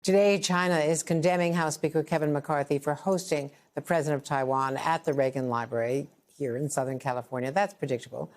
Today, China is condemning House Speaker Kevin McCarthy for hosting the president of Taiwan at the Reagan Library here in Southern California. That's predictable.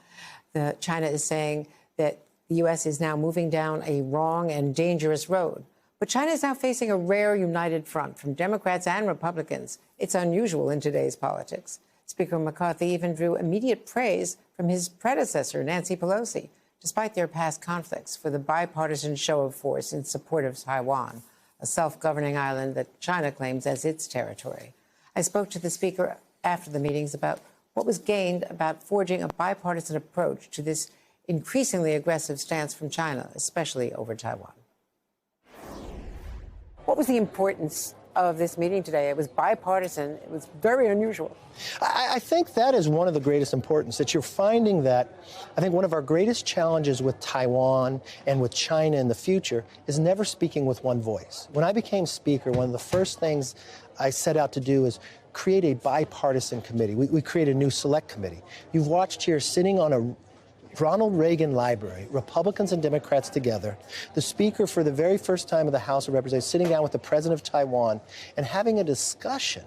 China is saying that the U.S. is now moving down a wrong and dangerous road. But China is now facing a rare united front from Democrats and Republicans. It's unusual in today's politics. Speaker McCarthy even drew immediate praise from his predecessor, Nancy Pelosi, despite their past conflicts, for the bipartisan show of force in support of Taiwan, a self-governing island that China claims as its territory. I spoke to the speaker after the meetings about what was gained about forging a bipartisan approach to this increasingly aggressive stance from China, especially over Taiwan. What was the importance of this meeting today? It was bipartisan. It was very unusual. I think that is one of the greatest importance, that you're finding that I think one of our greatest challenges with Taiwan and with China in the future is never speaking with one voice. When I became speaker, one of the first things I set out to do is create a bipartisan committee. We created a new select committee. You've watched here sitting on a Ronald Reagan Library, Republicans and Democrats together, the Speaker for the very first time of the House of Representatives sitting down with the President of Taiwan and having a discussion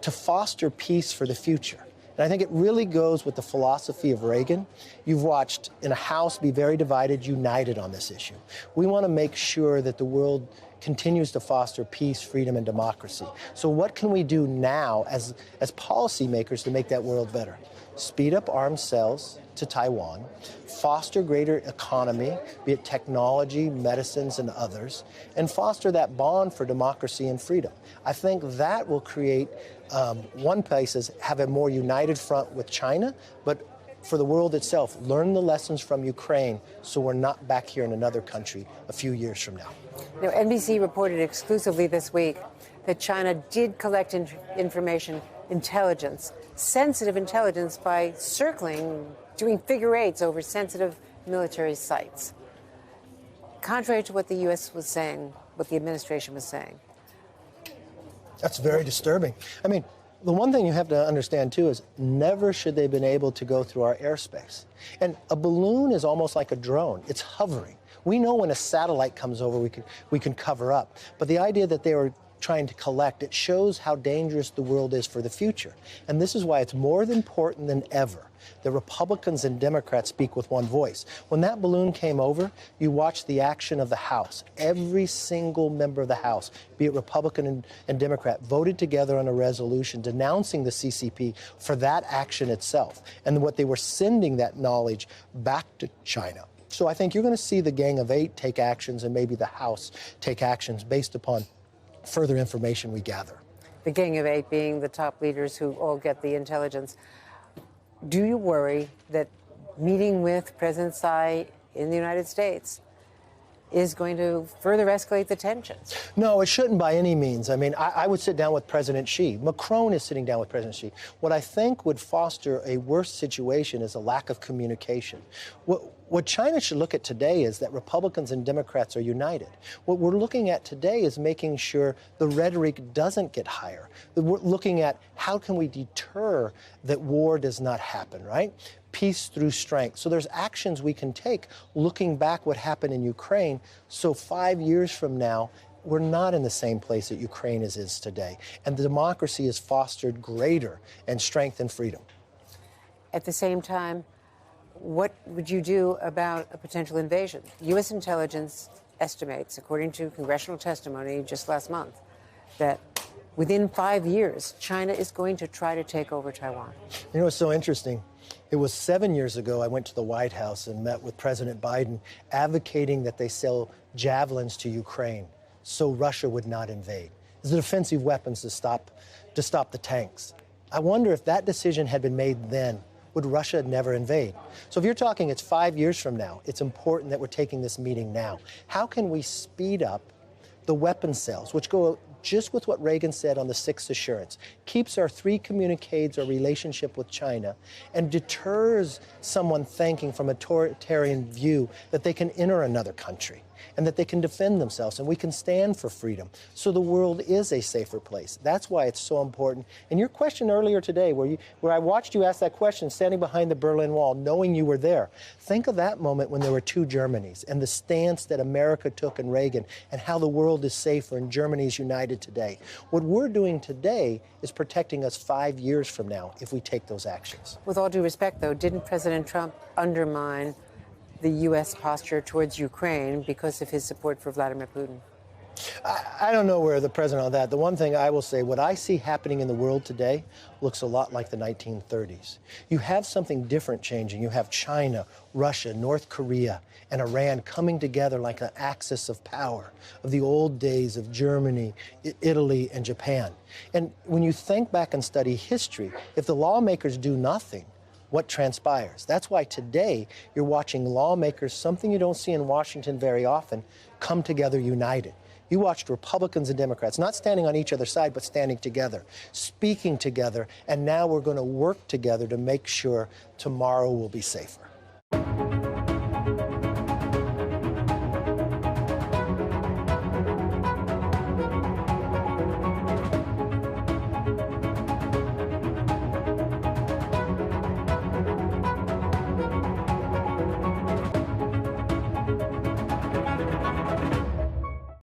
to foster peace for the future. And I think it really goes with the philosophy of Reagan. You've watched in a House be very divided, united on this issue. We want to make sure that the world continues to foster peace, freedom, and democracy. So what can we do now as policymakers to make that world better? Speed up arms sales to Taiwan, foster greater economy, be it technology, medicines, and others, and foster that bond for democracy and freedom. I think that will create, one place is have a more united front with China, but for the world itself, learn the lessons from Ukraine so we're not back here in another country a few years from now. Now, NBC reported exclusively this week that China did collect information, intelligence, sensitive intelligence, by circling, doing figure eights over sensitive military sites. Contrary to what the U.S. was saying, what the administration was saying. That's very disturbing. I mean, the one thing you have to understand, too, is never should they have been able to go through our airspace. And a balloon is almost like a drone. It's hovering. We know when a satellite comes over, we can cover up. But the idea that they were trying to collect, it shows how dangerous the world is for the future. And this is why it's more important than ever that Republicans and Democrats speak with one voice. When that balloon came over, you watched the action of the House. Every single member of the House, be it Republican and Democrat, voted together on a resolution denouncing the CCP for that action itself and what they were sending that knowledge back to China. So I think you're going to see the Gang of Eight take actions and maybe the House take actions based upon further information we gather. The Gang of Eight being the top leaders who all get the intelligence. Do you worry that meeting with President Tsai in the United States is going to further escalate the tensions? No, it shouldn't by any means. I mean, I would sit down with President Xi. Macron is sitting down with President Xi. What I think would foster a worse situation is a lack of communication. What China should look at today is that Republicans and Democrats are united. What we're looking at today is making sure the rhetoric doesn't get higher. We're looking at how can we deter that war does not happen, right? Peace through strength. So there's actions we can take looking back what happened in Ukraine. So 5 years from now, we're not in the same place that Ukraine is today. And the democracy is fostered greater and strength and freedom. At the same time, what would you do about a potential invasion? U.S. intelligence estimates, according to congressional testimony just last month, that within 5 years, China is going to try to take over Taiwan. You know, it's so interesting. It was 7 years ago I went to the White House and met with President Biden advocating that they sell javelins to Ukraine so Russia would not invade. It's the defensive weapons to stop the tanks. I wonder if that decision had been made then, would Russia never invade? So if you're talking it's 5 years from now, it's important that we're taking this meeting now. How can we speed up the weapons sales, which go just with what Reagan said on the Sixth Assurance, keeps our three communiques, our relationship with China, and deters someone thinking from a authoritarian view that they can enter another country. and that they can defend themselves, and we can stand for freedom. So the world is a safer place. That's why it's so important. And your question earlier today, where I watched you ask that question standing behind the Berlin Wall, knowing you were there, think of that moment when there were two Germanys and the stance that America took in Reagan and how the world is safer and Germany is united today. What we're doing today is protecting us 5 years from now if we take those actions. With all due respect, though, didn't President Trump undermine the U.S. posture towards Ukraine because of his support for Vladimir Putin? I don't know where the president on that. The one thing I will say, what I see happening in the world today looks a lot like the 1930s. You have something different changing. You have China, Russia, North Korea, and Iran coming together like an axis of power of the old days of Germany, Italy, and Japan. And when you think back and study history, if the lawmakers do nothing, what transpires? That's why today you're watching lawmakers, something you don't see in Washington very often, come together united. You watched Republicans and Democrats not standing on each other's side, but standing together, speaking together, and now we're going to work together to make sure tomorrow will be safer.